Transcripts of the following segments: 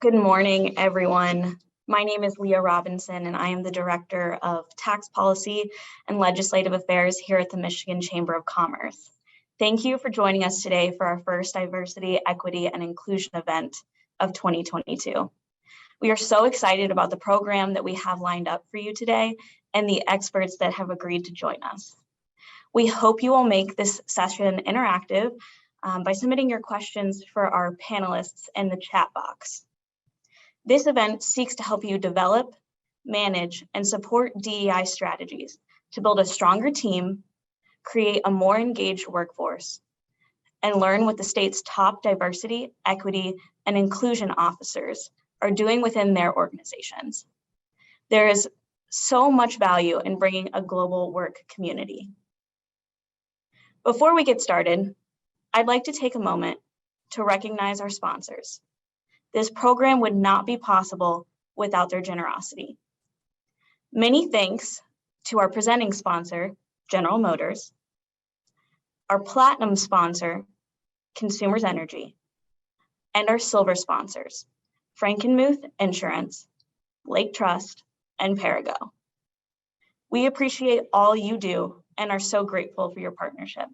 Good morning, everyone. My name is Leah Robinson, and I am the Director of Tax Policy and Legislative Affairs here at the Michigan Chamber of Commerce. Thank you for joining us today for our first Diversity, Equity, and Inclusion event of 2022. We are so excited about the program that we have lined up for you today and the experts that have agreed to join us. We hope you will make this session interactive by submitting your questions for our panelists in the chat box. This event seeks to help you develop, manage, and support DEI strategies to build a stronger team, create a more engaged workforce, and learn what the state's top diversity, equity, and inclusion officers are doing within their organizations. There is so much value in bringing a global work community. Before we get started, I'd like to take a moment to recognize our sponsors. This program would not be possible without their generosity. Many thanks to our presenting sponsor, General Motors, our platinum sponsor, Consumers Energy, and our silver sponsors, Frankenmuth Insurance, Lake Trust, and Perigo. We appreciate all you do and are so grateful for your partnership.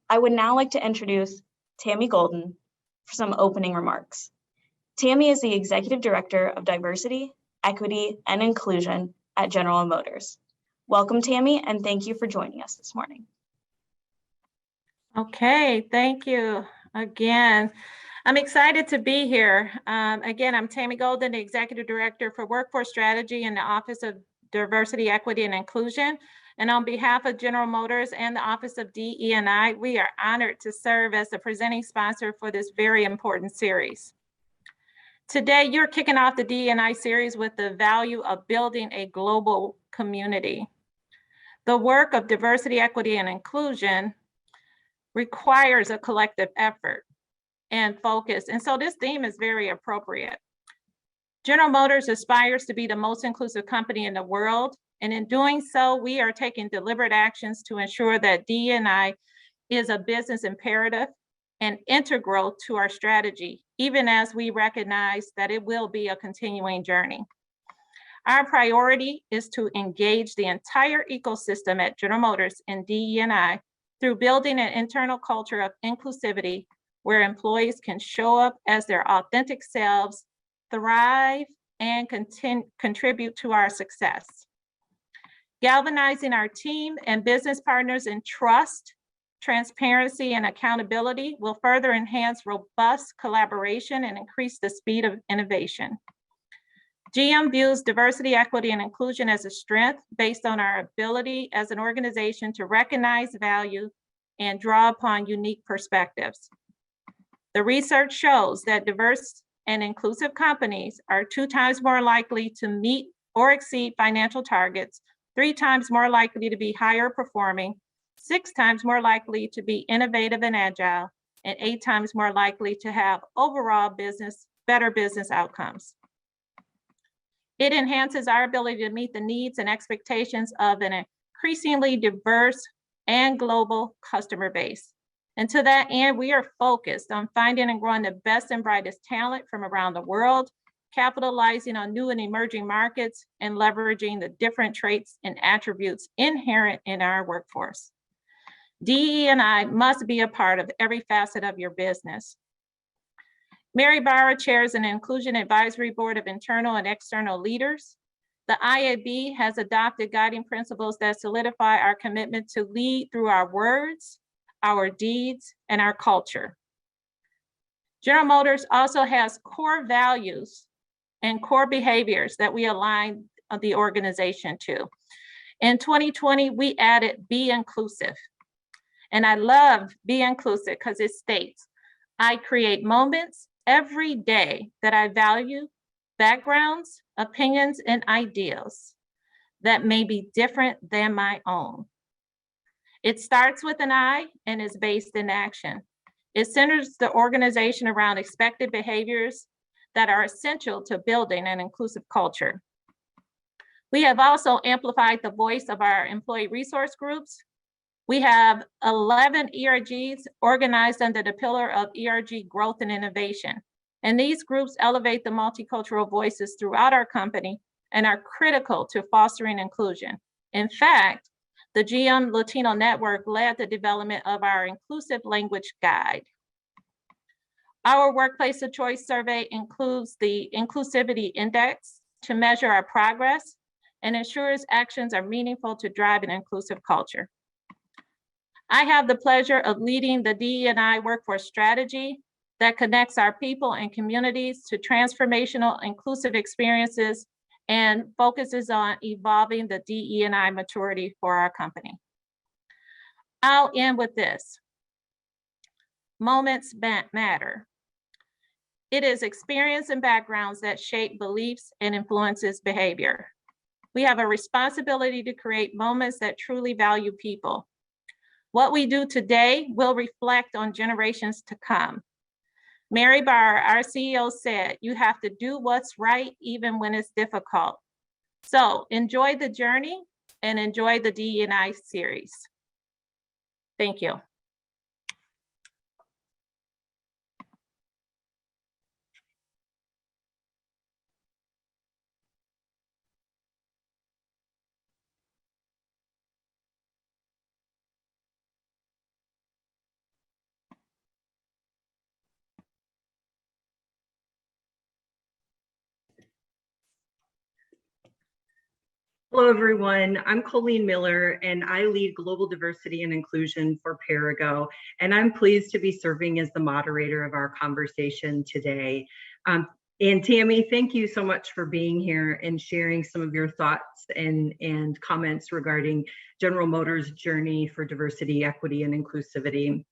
I would now like to introduce Tammy Golden for some opening remarks. Tammy is the Executive Director of Diversity, Equity, and Inclusion at General Motors. Welcome, Tammy, and thank you for joining us this morning. Okay, thank you again. I'm excited to be here. Again, I'm Tammy Golden, the Executive Director for Workforce Strategy in the Office of Diversity, Equity, and Inclusion. And on behalf of General Motors and the Office of DE&I, we are honored to serve as the presenting sponsor for this very important series. Today, you're kicking off the DE&I series with the value of building a global community. The work of diversity, equity, and inclusion requires a collective effort and focus. And so this theme is very appropriate. General Motors aspires to be the most inclusive company in the world. And in doing so, we are taking deliberate actions to ensure that DE&I is a business imperative and integral to our strategy, even as we recognize that it will be a continuing journey. Our priority is to engage the entire ecosystem at General Motors and DE&I through building an internal culture of inclusivity where employees can show up as their authentic selves, thrive, and contribute to our success. Galvanizing our team and business partners in trust, transparency, and accountability will further enhance robust collaboration and increase the speed of innovation. GM views diversity, equity, and inclusion as a strength based on our ability as an organization to recognize value and draw upon unique perspectives. The research shows that diverse and inclusive companies are 2 times more likely to meet or exceed financial targets, 3 times more likely to be higher performing, 6 times more likely to be innovative and agile, and 8 times more likely to have overall better business outcomes. It enhances our ability to meet the needs and expectations of an increasingly diverse and global customer base. And to that end, we are focused on finding and growing the best and brightest talent from around the world, capitalizing on new and emerging markets, and leveraging the different traits and attributes inherent in our workforce. DE&I must be a part of every facet of your business. Mary Barra chairs an Inclusion Advisory Board of internal and external leaders. The IAB has adopted guiding principles that solidify our commitment to lead through our words, our deeds, and our culture. General Motors also has core values and core behaviors that we align the organization to. In 2020, we added Be Inclusive. And I love Be Inclusive because it states, I create moments every day that I value backgrounds, opinions, and ideals that may be different than my own. It starts with an I and is based in action. It centers the organization around expected behaviors that are essential to building an inclusive culture. We have also amplified the voice of our employee resource groups. We have 11 ERGs organized under the pillar of ERG growth and innovation. And these groups elevate the multicultural voices throughout our company and are critical to fostering inclusion. In fact, the GM Latino Network led the development of our Inclusive Language Guide. Our Workplace of Choice survey includes the Inclusivity Index to measure our progress and ensures actions are meaningful to drive an inclusive culture. I have the pleasure of leading the DE&I workforce strategy that connects our people and communities to transformational inclusive experiences and focuses on evolving the DE&I maturity for our company. I'll end with this. Moments matter. It is experience and backgrounds that shape beliefs and influences behavior. We have a responsibility to create moments that truly value people. What we do today will reflect on generations to come. Mary Barr, our CEO, said, "You have to do what's right even when it's difficult." So enjoy the journey and enjoy the DE&I series. Thank you. Hello, everyone. I'm Colleen Miller, and I lead Global Diversity and Inclusion for Perigo, and I'm pleased to be serving as the moderator of our conversation today. And Tammy, thank you so much for being here and sharing some of your thoughts and comments regarding General Motors' journey for diversity, equity, and inclusivity.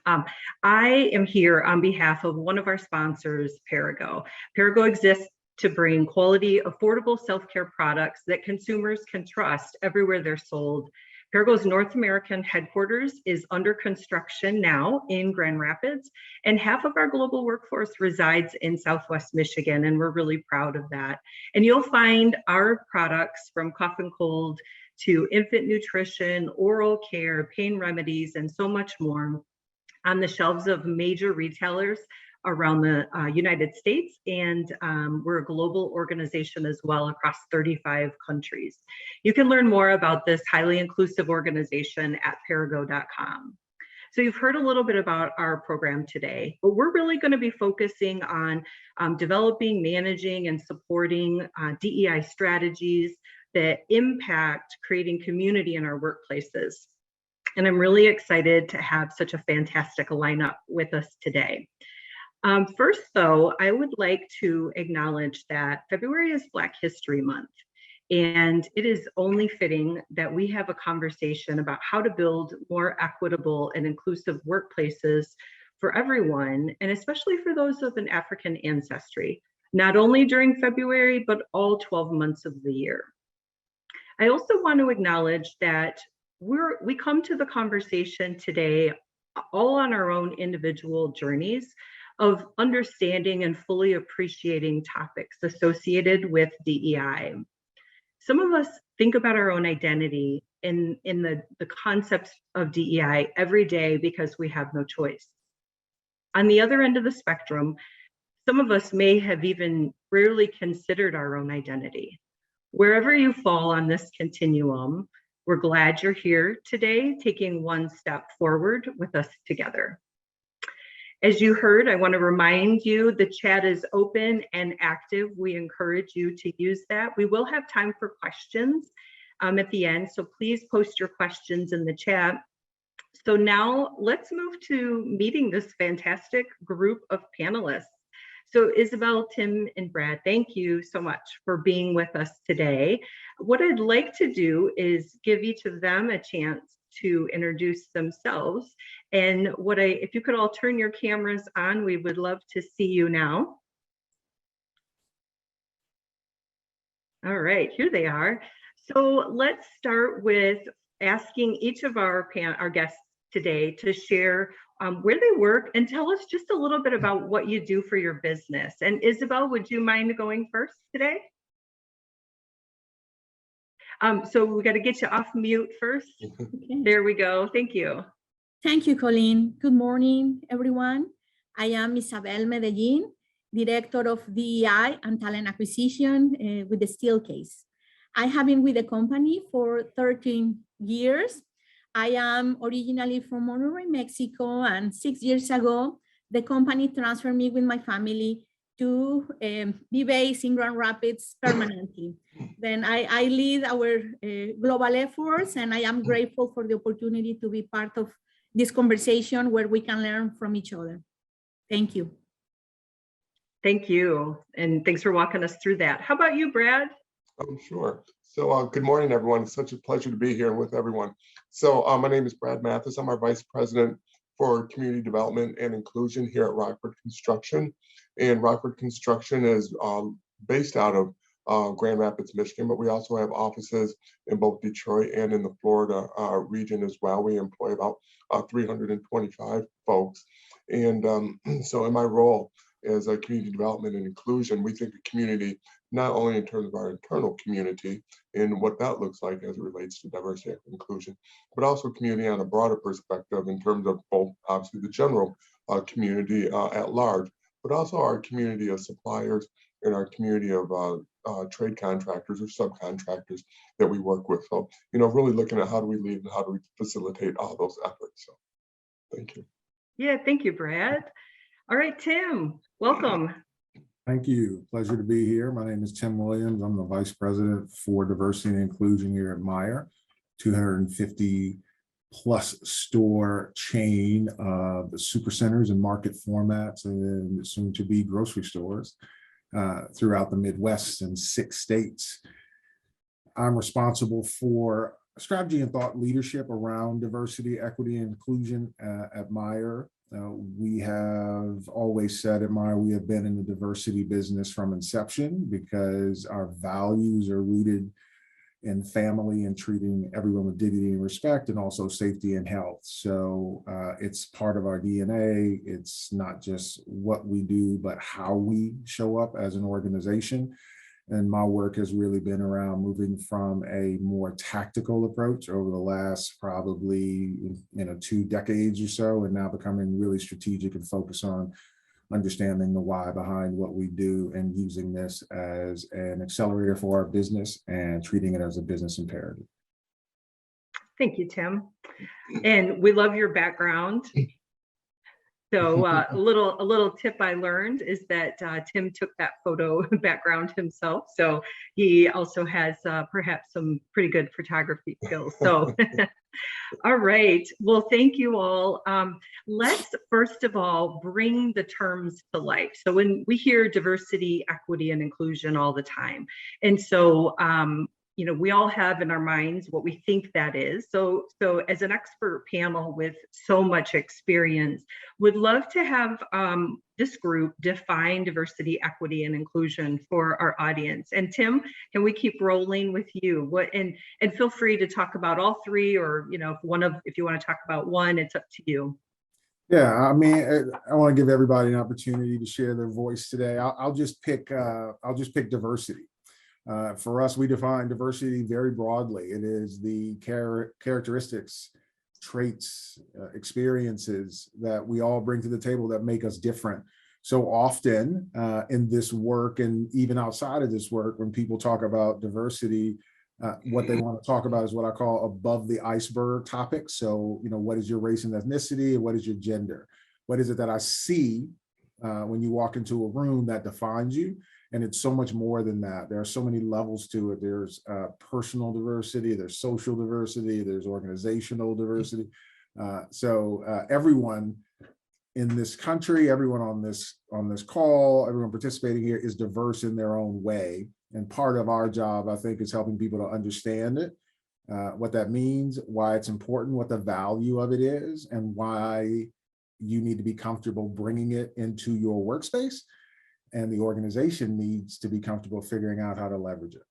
I am here on behalf of one of our sponsors, Perigo. Perigo exists to bring quality, affordable self-care products that consumers can trust everywhere they're sold. Perigo's North American headquarters is under construction now in Grand Rapids, and half of our global workforce resides in Southwest Michigan, and we're really proud of that. And you'll find our products from cough and cold to infant nutrition, oral care, pain remedies, and so much more on the shelves of major retailers around the United States, and we're a global organization as well across 35 countries. You can learn more about this highly inclusive organization at perigo.com. So you've heard a little bit about our program today, but we're really going to be focusing on developing, managing, and supporting DEI strategies that impact creating community in our workplaces. And I'm really excited to have such a fantastic lineup with us today. First, though, I would like to acknowledge that February is Black History Month, and it is only fitting that we have a conversation about how to build more equitable and inclusive workplaces for everyone, and especially for those of an African ancestry, not only during February, but all 12 months of the year. I also want to acknowledge that we come to the conversation today all on our own individual journeys of understanding and fully appreciating topics associated with DEI. Some of us think about our own identity in the concepts of DEI every day because we have no choice. On the other end of the spectrum, some of us may have even rarely considered our own identity. Wherever you fall on this continuum, we're glad you're here today, taking one step forward with us together. As you heard, I want to remind you the chat is open and active. We encourage you to use that. We will have time for questions at the end, so please post your questions in the chat. So now let's move to meeting this fantastic group of panelists. So Isabel, Tim, and Brad, thank you so much for being with us today. What I'd like to do is give each of them a chance to introduce themselves. And if you could all turn your cameras on, we would love to see you now. All right, here they are. So let's start with asking each of our guests today to share where they work and tell us just a little bit about what you do for your business. And Isabel, would you mind going first today? So we got to get you off mute first. Okay. There we go. Thank you. Thank you, Colleen. Good morning, everyone. I am Isabel Medellin, Director of DE&I and Talent Acquisition with the Steel Case. I have been with the company for 13 years. I am originally from Monterrey, Mexico, and 6 years ago, the company transferred me with my family to be based in Grand Rapids permanently. Then I lead our global efforts, and I am grateful for the opportunity to be part of this conversation where we can learn from each other. Thank you. Thank you. And thanks for walking us through that. How about you, Brad? Sure. So good morning, everyone. It's such a pleasure to be here with everyone. So my name is Brad Mathis. I'm our Vice President for Community Development and Inclusion here at Rockford Construction. And Rockford Construction is based out of Grand Rapids, Michigan, but we also have offices in both Detroit and in the Florida region as well. We employ about 325 folks. And so in my role as a community development and inclusion, we think of community not only in terms of our internal community and what that looks like as it relates to diversity and inclusion, but also community on a broader perspective in terms of both obviously the general community at large, but also our community of suppliers and our community of trade contractors or subcontractors that we work with. So, really looking at how do we lead and how do we facilitate all those efforts. So thank you. Yeah, thank you, Brad. All right, Tim, welcome. Thank you. Pleasure to be here. My name is Tim Williams. I'm the Vice President for Diversity and Inclusion here at Meijer, 250 plus store chain of supercenters and market formats and soon to be grocery stores throughout the Midwest and 6 states. I'm responsible for strategy and thought leadership around diversity, equity, and inclusion at Meijer. We have always said at Meijer, we have been in the diversity business from inception because our values are rooted in family and treating everyone with dignity and respect, and also safety and health. So it's part of our DNA. It's not just what we do, but how we show up as an organization. And my work has really been around moving from a more tactical approach over the last probably 2 decades or so, and now becoming really strategic and focused on understanding the why behind what we do and using this as an accelerator for our business and treating it as a business imperative. Thank you, Tim. And we love your background. So a little tip I learned is that Tim took that photo background himself. So he also has perhaps some pretty good photography skills. So all right. Well, thank you all. Let's first of all bring the terms to life. So when we hear diversity, equity, and inclusion all the time, and so we all have in our minds what we think that is. So as an expert panel with so much experience, would love to have this group define diversity, equity, and inclusion for our audience. And Tim, can we keep rolling with you? And feel free to talk about all 3, or if you want to talk about one, it's up to you. Yeah, I mean, I want to give everybody an opportunity to share their voice today. I'll just pick diversity. For us, we define diversity very broadly. It is the characteristics, traits, experiences that we all bring to the table that make us different. So often in this work, and even outside of this work, when people talk about diversity, what they want to talk about is what I call above the iceberg topics. So, what is your race and ethnicity, and what is your gender? What is it that I see when you walk into a room that defines you? And it's so much more than that. There are so many levels to it. There's personal diversity, there's social diversity, there's organizational diversity. So everyone in this country, everyone on this call, everyone participating here is diverse in their own way. And part of our job, I think, is helping people to understand it, what that means, why it's important, what the value of it is, and why you need to be comfortable bringing it into your workspace. And the organization needs to be comfortable figuring out how to leverage it.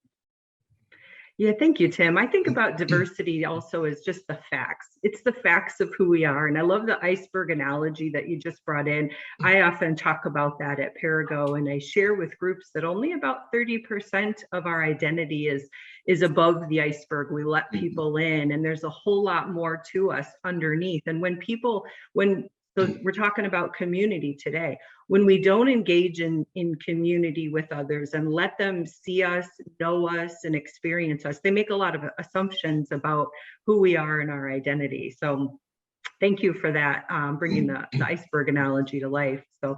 Yeah, thank you, Tim. I think about diversity also as just the facts. It's the facts of who we are. And I love the iceberg analogy that you just brought in. I often talk about that at Perigo, and I share with groups that only about 30% of our identity is above the iceberg. We let people in, and there's a whole lot more to us underneath. And when So we're talking about community today. When we don't engage in community with others and let them see us, know us, and experience us, they make a lot of assumptions about who we are and our identity. So thank you for that, bringing the iceberg analogy to life. So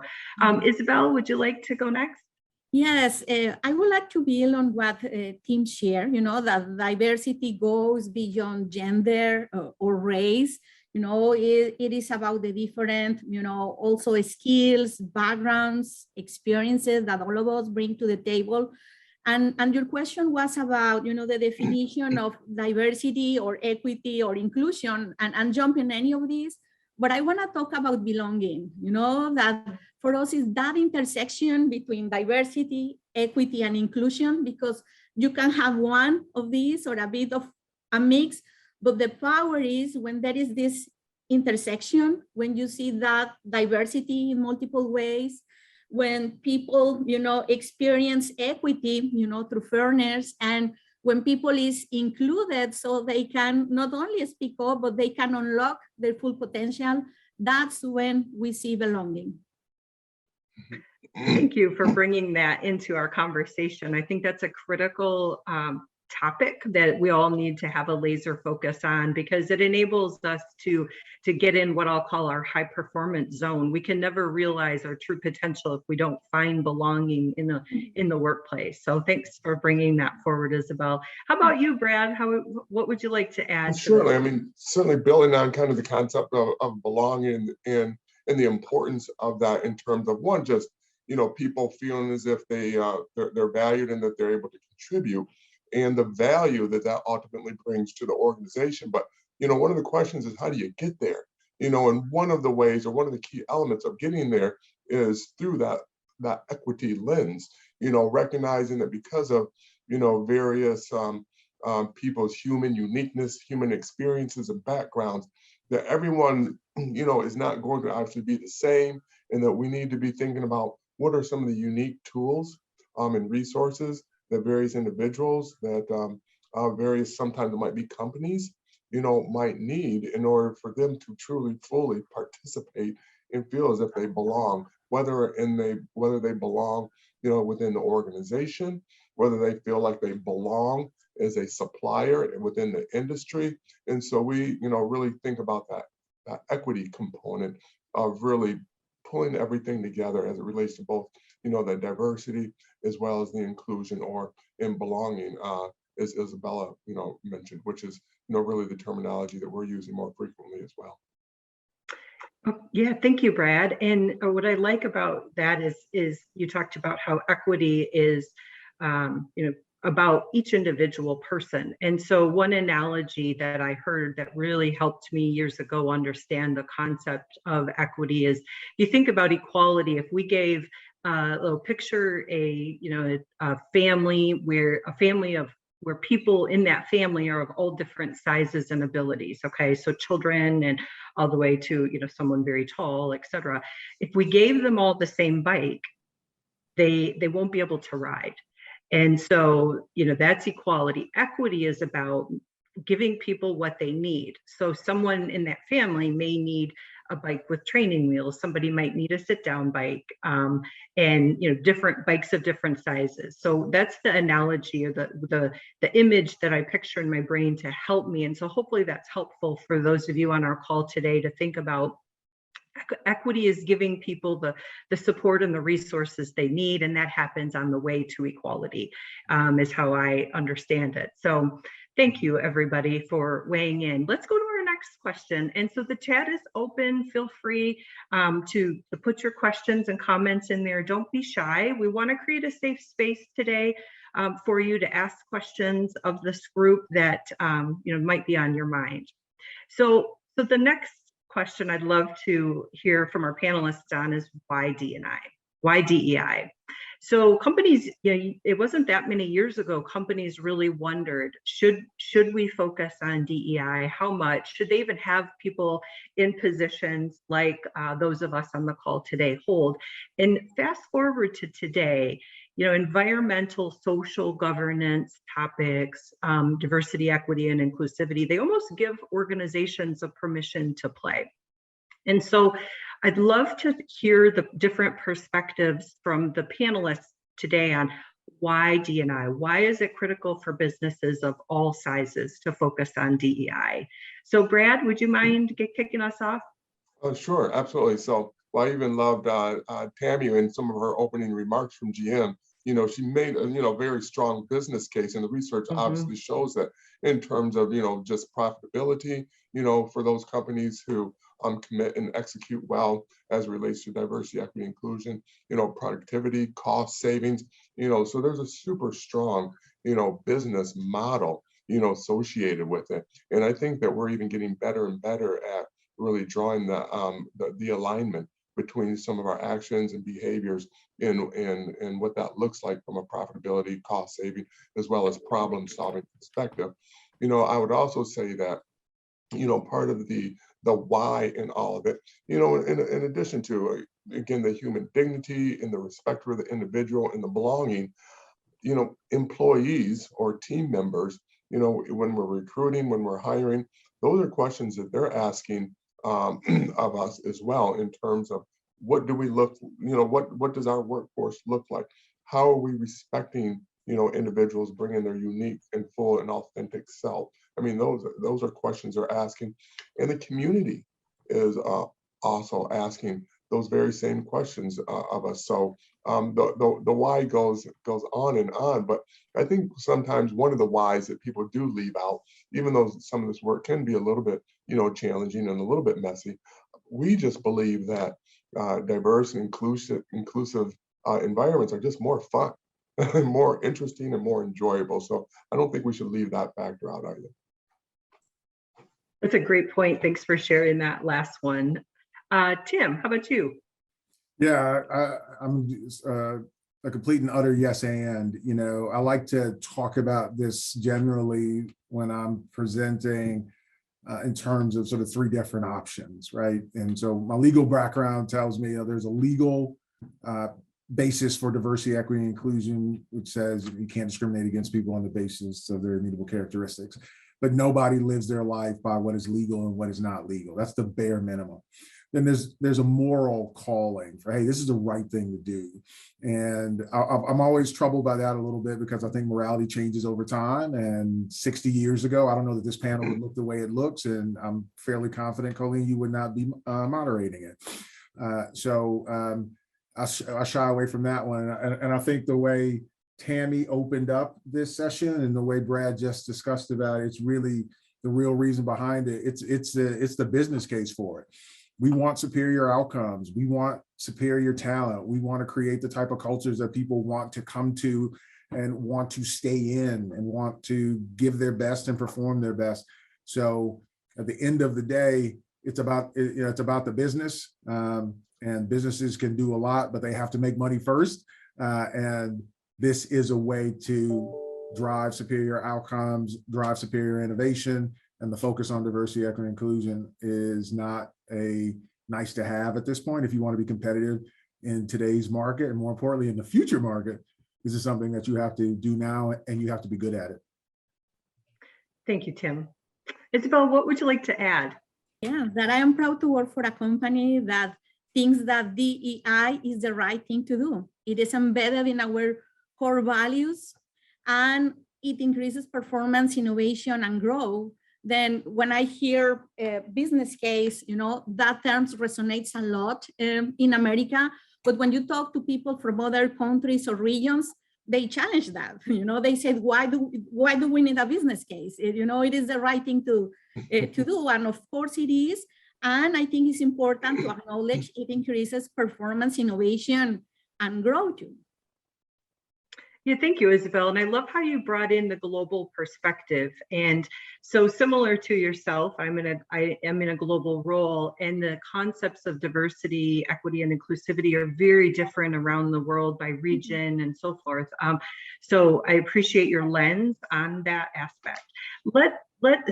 Isabel, would you like to go next? Yes, I would like to build on what Tim shared, that diversity goes beyond gender or race. It is about the different, also skills, backgrounds, experiences that all of us bring to the table. And your question was about, the definition of diversity or equity or inclusion, and jump in any of these. But I want to talk about belonging, that for us is that intersection between diversity, equity, and inclusion, because you can have one of these or a bit of a mix, but the power is when there is this intersection, when you see that diversity in multiple ways, when people, experience equity, through fairness, and when people is included so they can not only speak up, but they can unlock their full potential, that's when we see belonging. Thank you for bringing that into our conversation. I think that's a critical topic that we all need to have a laser focus on, because it enables us to get in what I'll call our high performance zone. We can never realize our true potential if we don't find belonging in the workplace. So thanks for bringing that forward, Isabel. How about you, Brad? What would you like to add? Certainly, I mean, certainly building on kind of the concept of belonging and the importance of that in terms of one, just people feeling as if they're valued and that they're able to contribute, and the value that ultimately brings to the organization. But one of the questions is, how do you get there? And one of the ways, or one of the key elements of getting there, is through that equity lens. Recognizing that because of various people's human uniqueness, human experiences, and backgrounds, that everyone is not going to actually be the same, and that we need to be thinking about what are some of the unique tools and resources that various individuals, that various, sometimes it might be companies, might need in order for them to truly, fully participate and feel as if they belong, whether they belong, within the organization, whether they feel like they belong as a supplier within the industry. And so we, really think about that equity component of really pulling everything together as it relates to both, the diversity as well as the inclusion or in belonging, as Isabella, mentioned, which is, really the terminology that we're using more frequently as well. Yeah, thank you, Brad. And what I like about that is you talked about how equity is, about each individual person. And so one analogy that I heard that really helped me years ago understand the concept of equity is, you think about equality. If we gave a little picture, a family where people in that family are of all different sizes and abilities. Okay, so children and all the way to someone very tall, etc. If we gave them all the same bike, they won't be able to ride. And so that's equality. Equity is about giving people what they need. So someone in that family may need a bike with training wheels. Somebody might need a sit-down bike, and different bikes of different sizes. So that's the analogy, or the image that I picture in my brain to help me. And so hopefully that's helpful for those of you on our call today to think about. Equity is giving people the support and the resources they need, and that happens on the way to equality, is how I understand it. So thank you, everybody, for weighing in. Let's go to our next question. And so the chat is open. Feel free to put your questions and comments in there. Don't be shy. We want to create a safe space today for you to ask questions of this group that might be on your mind. So the next question I'd love to hear from our panelists on is, why D&I? Why DEI? So companies, it wasn't that many years ago, companies really wondered, should we focus on DEI? How much? Should they even have people in positions like those of us on the call today hold? And fast forward to today, environmental, social governance topics, diversity, equity, and inclusivity, they almost give organizations a permission to play. And so I'd love to hear the different perspectives from the panelists today on why DE&I. Why is it critical for businesses of all sizes to focus on DEI? So Brad, would you mind kicking us off? Sure, absolutely. So well, I even loved Tammy in some of her opening remarks from GM. She made a very strong business case, and the research obviously shows that in terms of just profitability, for those companies who commit and execute well as it relates to diversity, equity, inclusion, productivity, cost savings, so there's a super strong business model associated with it. And I think that we're even getting better and better at really drawing the alignment between some of our actions and behaviors and what that looks like from a profitability, cost saving, as well as problem solving perspective. I would also say that part of the why in all of it, in addition to again the human dignity and the respect for the individual and the belonging, employees or team members, when we're recruiting, when we're hiring, those are questions that they're asking of us as well, in terms of what do we look, what does our workforce look like? How are we respecting, individuals bringing their unique and full and authentic self? I mean, those are questions they're asking, and the community is also asking those very same questions of us. So the why goes on and on, but I think sometimes one of the whys that people do leave out, even though some of this work can be a little bit challenging and a little bit messy, we just believe that diverse and inclusive environments are just more fun, more interesting, and more enjoyable. So I don't think we should leave that factor out either. That's a great point. Thanks for sharing that last one. Tim, how about you? Yeah, I'm a complete and utter yes and. I like to talk about this generally when I'm presenting in terms of sort of three different options, right? And so my legal background tells me there's a legal basis for diversity, equity, and inclusion, which says you can't discriminate against people on the basis of their immutable characteristics. But nobody lives their life by what is legal and what is not legal. That's the bare minimum. Then there's a moral calling for, hey, this is the right thing to do. And I'm always troubled by that a little bit, because I think morality changes over time. And 60 years ago, I don't know that this panel would look the way it looks. And I'm fairly confident, Colleen, you would not be moderating it. So I shy away from that one. And I think the way Tammy opened up this session and the way Brad just discussed about it, it's really the real reason behind it. It's the business case for it. We want superior outcomes. We want superior talent. We want to create the type of cultures that people want to come to and want to stay in and want to give their best and perform their best. So at the end of the day, it's about the business, and businesses can do a lot, but they have to make money first. And this is a way to drive superior outcomes, drive superior innovation, and the focus on diversity, equity, and inclusion is not a nice to have at this point. If you want to be competitive in today's market, and more importantly, in the future market, this is something that you have to do now, and you have to be good at it. Thank you, Tim. Isabel, what would you like to add? Yeah, that I am proud to work for a company that thinks that DEI is the right thing to do. It is embedded in our core values, and it increases performance, innovation, and growth. Then when I hear a business case, that term resonates a lot in America. But when you talk to people from other countries or regions, they challenge that. They said, why do we need a business case? It is the right thing to do. And of course it is. And I think it's important to acknowledge it increases performance, innovation, and growth too. Yeah, thank you, Isabel. And I love how you brought in the global perspective. And so similar to yourself, I am in a global role, and the concepts of diversity, equity, and inclusivity are very different around the world by region and so forth. So I appreciate your lens on that aspect.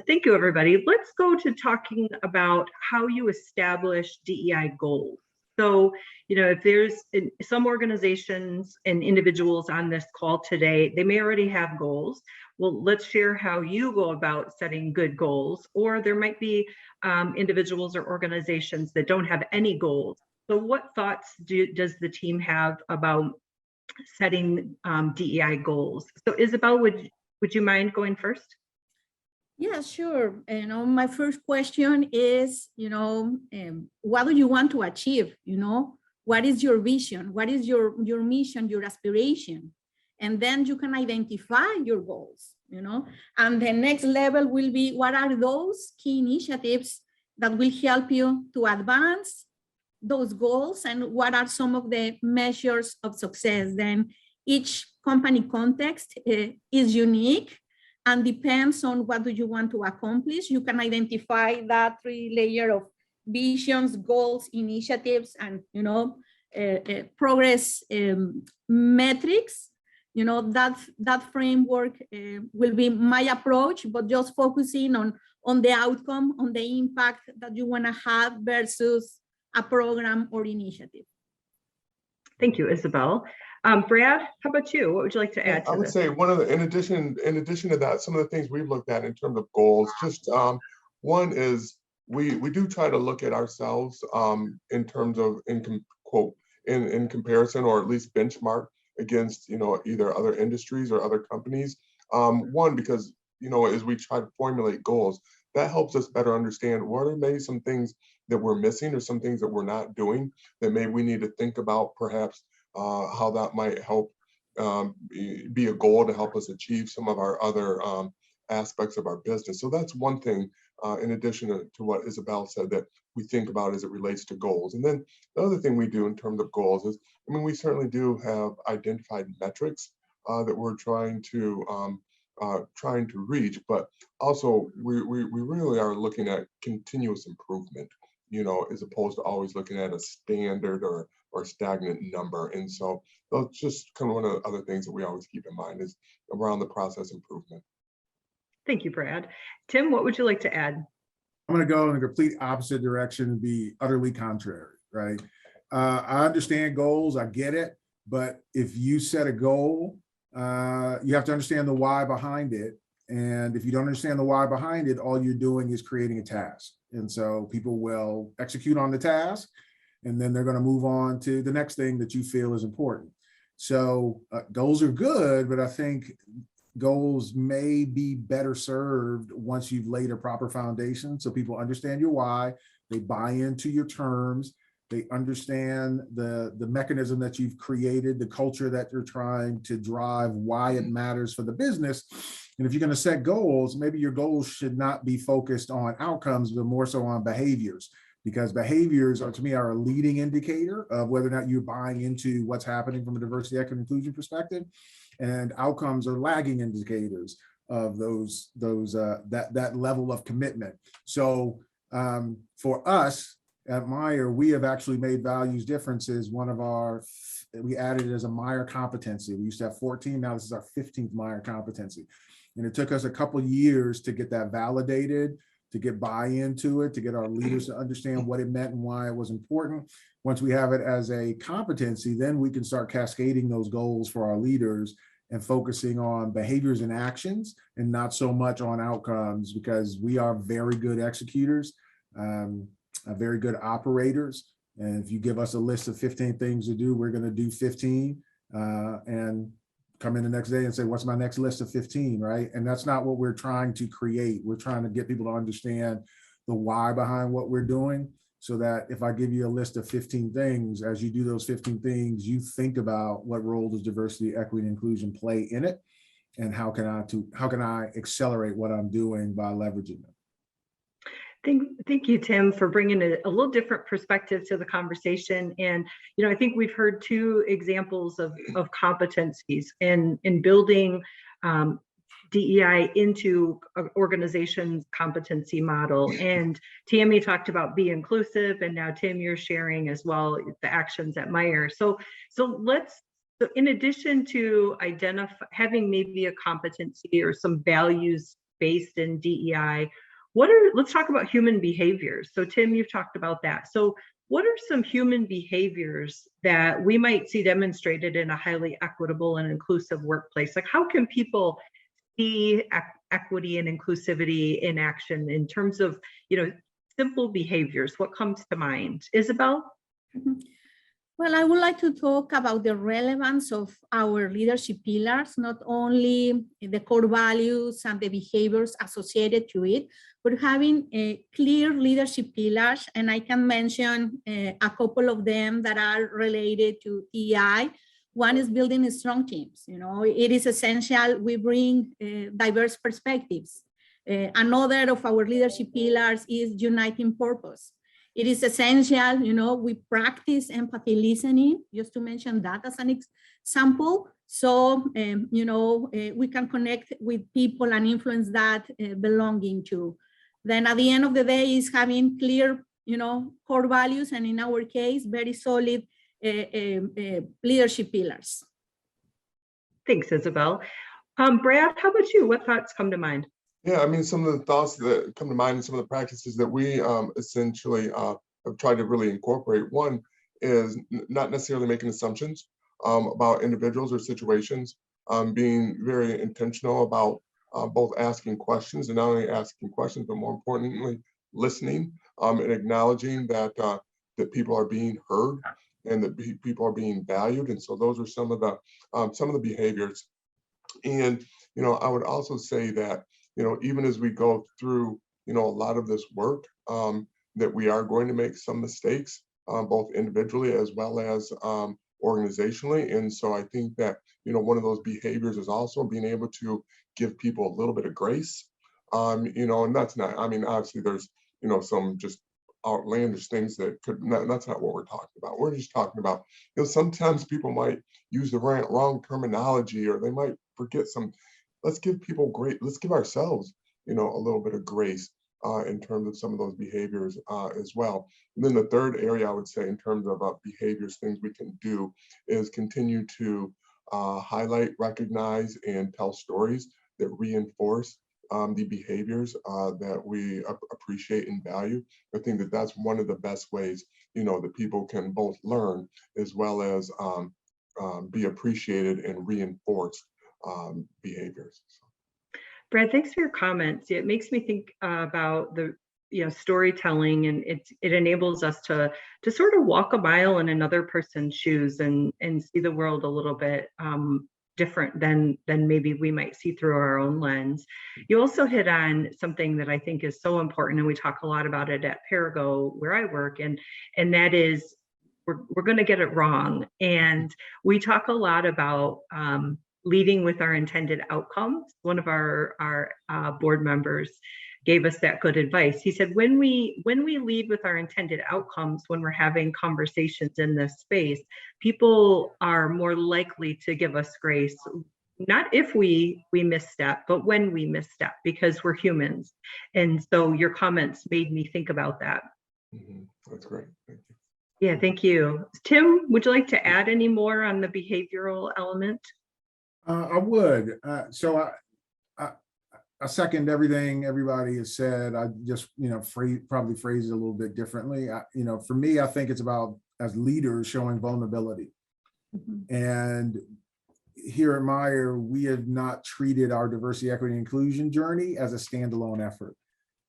Thank you, everybody. Let's go to talking about how you establish DEI goals. So, if there's some organizations and individuals on this call today, they may already have goals. well, let's share how you go about setting good goals. Or there might be individuals or organizations that don't have any goals. So what thoughts does the team have about setting DEI goals? So Isabel, would you mind going first? Yeah, sure. My first question is, what do you want to achieve? What is your vision? What is your mission, your aspiration? And then you can identify your goals, and the next level will be, what are those key initiatives that will help you to advance those goals, and what are some of the measures of success? Then each company context is unique and depends on what do you want to accomplish. You can identify that 3-layer of visions, goals, initiatives, and progress metrics. That framework will be my approach, but just focusing on the outcome, on the impact that you want to have versus a program or initiative. Thank you, Isabel. Brad, how about you? What would you like to add to I would this? say one of the, in addition to that, some of the things we've looked at in terms of goals, just one is we do try to look at ourselves in terms of in comparison, or at least benchmark against either other industries or other companies. One, because as we try to formulate goals, that helps us better understand what are maybe some things that we're missing or some things that we're not doing that maybe we need to think about, perhaps how that might help be a goal to help us achieve some of our other aspects of our business. So that's one thing in addition to what Isabel said that we think about as it relates to goals. And then the other thing we do in terms of goals is, we certainly do have identified metrics that we're trying to reach, but also we really are looking at continuous improvement, as opposed to always looking at a standard or stagnant number. And so that's just kind of one of the other things that we always keep in mind is around the process improvement. Thank you, Brad. Tim, what would you like to add? I'm going to go in the complete opposite direction and be utterly contrary, right? I understand goals, I get it, but if you set a goal, you have to understand the why behind it. And if you don't understand the why behind it, all you're doing is creating a task. And so people will execute on the task, and then they're going to move on to the next thing that you feel is important. So goals are good, but I think goals may be better served once you've laid a proper foundation, so people understand your why, they buy into your terms, they understand the mechanism that you've created, the culture that you're trying to drive, why it matters for the business. And if you're going to set goals, maybe your goals should not be focused on outcomes, but more so on behaviors, because behaviors are, to me, are a leading indicator of whether or not you're buying into what's happening from a diversity, equity, and inclusion perspective. And outcomes are lagging indicators of that level of commitment. So for us at Meyer, we have actually made values differences. We added it as a Meyer competency. We used to have 14, now this is our 15th Meyer competency. And it took us a couple of years to get that validated, to get buy-in to it, to get our leaders to understand what it meant and why it was important. Once we have it as a competency, then we can start cascading those goals for our leaders and focusing on behaviors and actions and not so much on outcomes, because we are very good executors, very good operators. And if you give us a list of 15 things to do, we're going to do 15 and come in the next day and say, what's my next list of 15, right? And that's not what we're trying to create. We're trying to get people to understand the why behind what we're doing, so that if I give you a list of 15 things, as you do those 15 things, you think about what role does diversity, equity, and inclusion play in it, and how can I accelerate what I'm doing by leveraging them. Thank you, Tim, for bringing a little different perspective to the conversation. And, I think we've heard two examples of competencies in building DEI into an organization's competency model. And Tammy talked about be inclusive, and now Tim, you're sharing as well the actions at Meyer. So in addition to having maybe a competency or some values based in DEI, let's talk about human behaviors. So Tim, you've talked about that. So what are some human behaviors that we might see demonstrated in a highly equitable and inclusive workplace? Like, how can people see equity and inclusivity in action in terms of, simple behaviors? What comes to mind? Isabel? Well, I would like to talk about the relevance of our leadership pillars, not only the core values and the behaviors associated to it, but having clear leadership pillars. And I can mention a couple of them that are related to DEI. One is building strong teams. It is essential we bring diverse perspectives. Another of our leadership pillars is uniting purpose. It is essential, we practice empathy listening, just to mention that as an example. So, we can connect with people and influence that belonging to. Then at the end of the day is having clear, core values, and in our case, very solid leadership pillars. Thanks, Isabel. Brad, how about you? What thoughts come to mind? Yeah, I mean, some of the thoughts that come to mind and some of the practices that we essentially have tried to really incorporate. One is not necessarily making assumptions about individuals or situations, being very intentional about both asking questions, and not only asking questions, but more importantly, listening and acknowledging that that people are being heard and that people are being valued. And so those are some of the behaviors. And I would also say that even as we go through, a lot of this work, that we are going to make some mistakes, both individually as well as organizationally. And so I think that, one of those behaviors is also being able to give people a little bit of grace, and that's not, I mean, obviously there's, some just outlandish things that that's not what we're talking about. We're just talking about, sometimes people might use the wrong terminology, or they might forget some. Let's give people let's give ourselves, a little bit of grace in terms of some of those behaviors as well. And then the third area I would say in terms of behaviors, things we can do is continue to highlight, recognize, and tell stories that reinforce the behaviors that we appreciate and value. I think that that's one of the best ways, that people can both learn as well as be appreciated and reinforce behaviors. Brad, thanks for your comments. It makes me think about the storytelling, and it enables us to sort of walk a mile in another person's shoes and see the world a little bit different than maybe we might see through our own lens. You also hit on something that I think is so important, and we talk a lot about it at Perigo where I work, and that is we're going to get it wrong. And we talk a lot about leading with our intended outcomes. One of our board members gave us that good advice. He said, when we lead with our intended outcomes, when we're having conversations in this space, people are more likely to give us grace, not if we misstep, but when we misstep, because we're humans. And so your comments made me think about that. That's great. Thank you. Yeah, thank you. Tim, would you like to add any more on the behavioral element? I would. So I second everything everybody has said. I just, probably phrase it a little bit differently. For me, I think it's about, as leaders, showing vulnerability. And here at Meyer, we have not treated our diversity, equity, and inclusion journey as a standalone effort.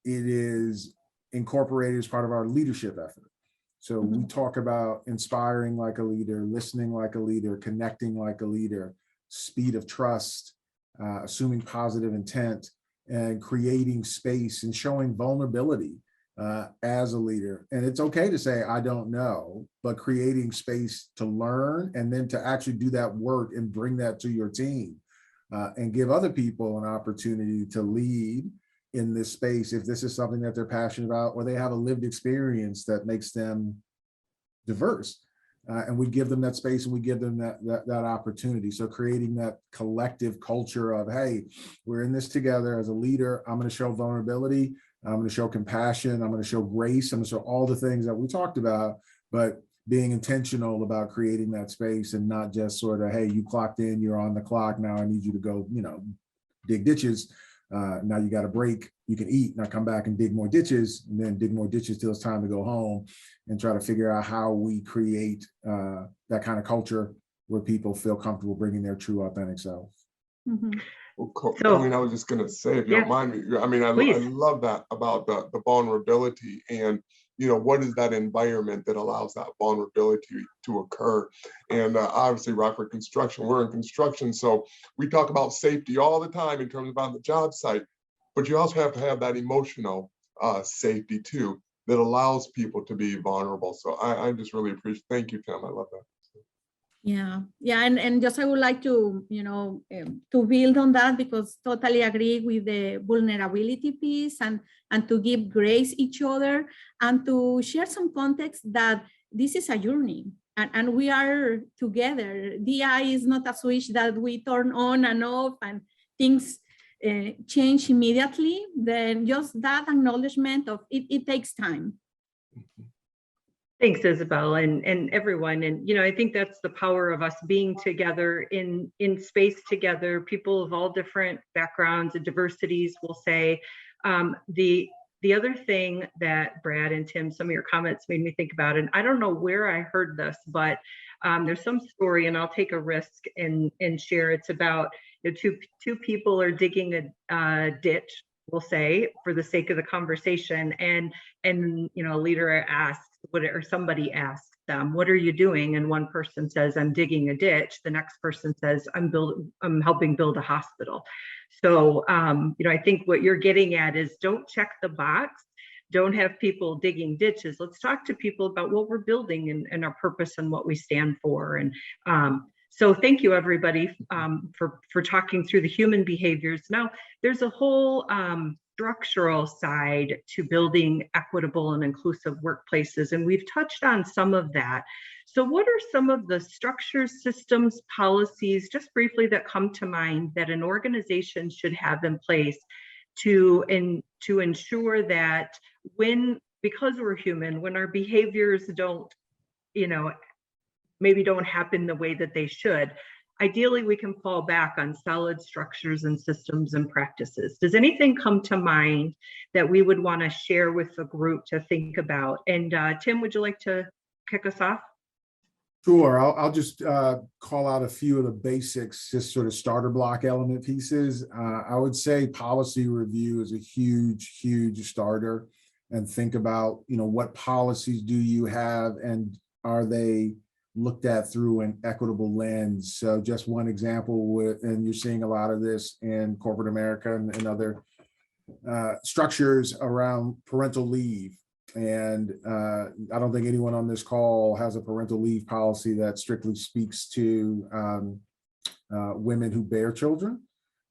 It is incorporated as part of our leadership effort. So we talk about inspiring like a leader, listening like a leader, connecting like a leader, speed of trust, assuming positive intent, and creating space and showing vulnerability as a leader. And it's okay to say, I don't know, but creating space to learn and then to actually do that work and bring that to your team and give other people an opportunity to lead in this space if this is something that they're passionate about, or they have a lived experience that makes them diverse. And we give them that space and we give them that opportunity. So creating that collective culture of, hey, we're in this together. As a leader, I'm going to show vulnerability. I'm going to show compassion. I'm going to show grace. I'm going to show all the things that we talked about, but being intentional about creating that space and not just sort of, hey, you clocked in, you're on the clock. Now I need you to go, dig ditches. Now you got a break, you can eat, now come back and dig more ditches, and then dig more ditches till it's time to go home, and try to figure out how we create that kind of culture where people feel comfortable bringing their true authentic selves. Well, So- Colleen, I was just going to say, if you don't Yeah. mind me, I mean, I Please. love that about the vulnerability and, you know, what is that environment that allows that vulnerability to occur? And obviously, Rockford Construction, we're in construction, so we talk about safety all the time in terms of on the job site, but you also have to have that emotional safety too that allows people to be vulnerable. So I just really appreciate. Thank you, Tim. I love that. Yeah, and just I would like to, to build on that, because totally agree with the vulnerability piece, and to give grace each other, and to share some context that this is a journey, and we are together. DI is not a switch that we turn on and off and things change immediately. Then just that acknowledgement of it takes time. Thanks, Isabel, and everyone. And, I think that's the power of us being together in space together, people of all different backgrounds and diversities, we'll say. The other thing that Brad and Tim, some of your comments made me think about, and I don't know where I heard this, but there's some story, and I'll take a risk and share. It's about two people are digging a ditch, we'll say, for the sake of the conversation, and a leader asks, somebody asks them, "What are you doing?" And one person says, "I'm digging a ditch." The next person says, I'm helping build a hospital." So, I think what you're getting at is, don't check the box. Don't have people digging ditches. Let's talk to people about what we're building and our purpose and what we stand for. And so thank you, everybody, for talking through the human behaviors. Now, there's a whole structural side to building equitable and inclusive workplaces, and we've touched on some of that. So what are some of the structures, systems, policies, just briefly, that come to mind that an organization should have in place to ensure that because we're human, when our behaviors don't, maybe don't happen the way that they should, ideally we can fall back on solid structures and systems and practices? Does anything come to mind that we would want to share with the group to think about? And Tim, would you like to kick us off? Sure, I'll just call out a few of the basics, just sort of starter block element pieces. I would say policy review is a huge starter, and think about, what policies do you have, and are they looked at through an equitable lens? So just one example, and you're seeing a lot of this in corporate America and other structures around parental leave. And I don't think anyone on this call has a parental leave policy that strictly speaks to women who bear children.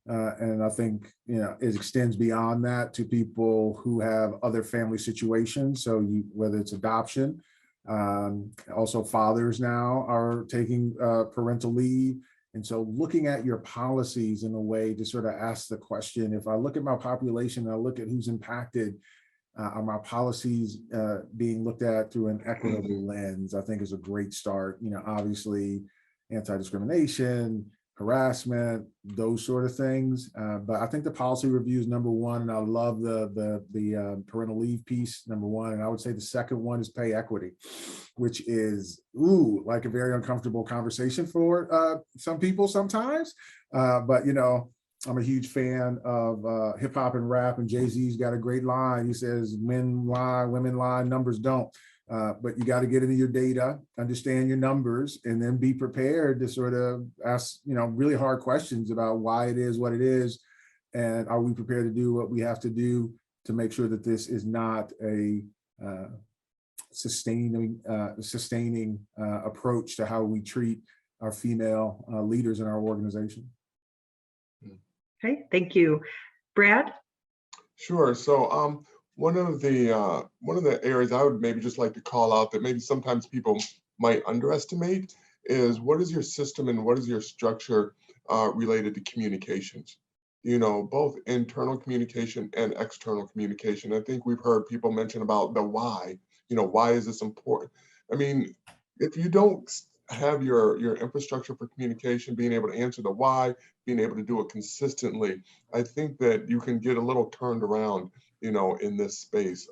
And I think, it extends beyond that to people who have other family situations. So whether it's adoption, also fathers now are taking parental leave. And so looking at your policies in a way to sort of ask the question, if I look at my population and I look at who's impacted, are my policies being looked at through an equitable lens, I think is a great start. Obviously anti-discrimination, harassment, those sort of things. But I think the policy review is number one, and I love the parental leave piece, number one. And I would say the second one is pay equity, which is like a very uncomfortable conversation for some people sometimes. But I'm a huge fan of hip hop and rap, and Jay-Z's got a great line. He says, "Men lie, women lie, numbers don't." But you got to get into your data, understand your numbers, and then be prepared to sort of ask, really hard questions about why it is what it is. And are we prepared to do what we have to do to make sure that this is not a sustaining approach to how we treat our female leaders in our organization? Okay, thank you. Brad? Sure. So one of the areas I would maybe just like to call out that maybe sometimes people might underestimate is, what is your system and what is your structure related to communications? Both internal communication and external communication. I think we've heard people mention about the why. Why is this important? I mean, if you don't have your infrastructure for communication, being able to answer the why, being able to do it consistently, I think that you can get a little turned around, in this space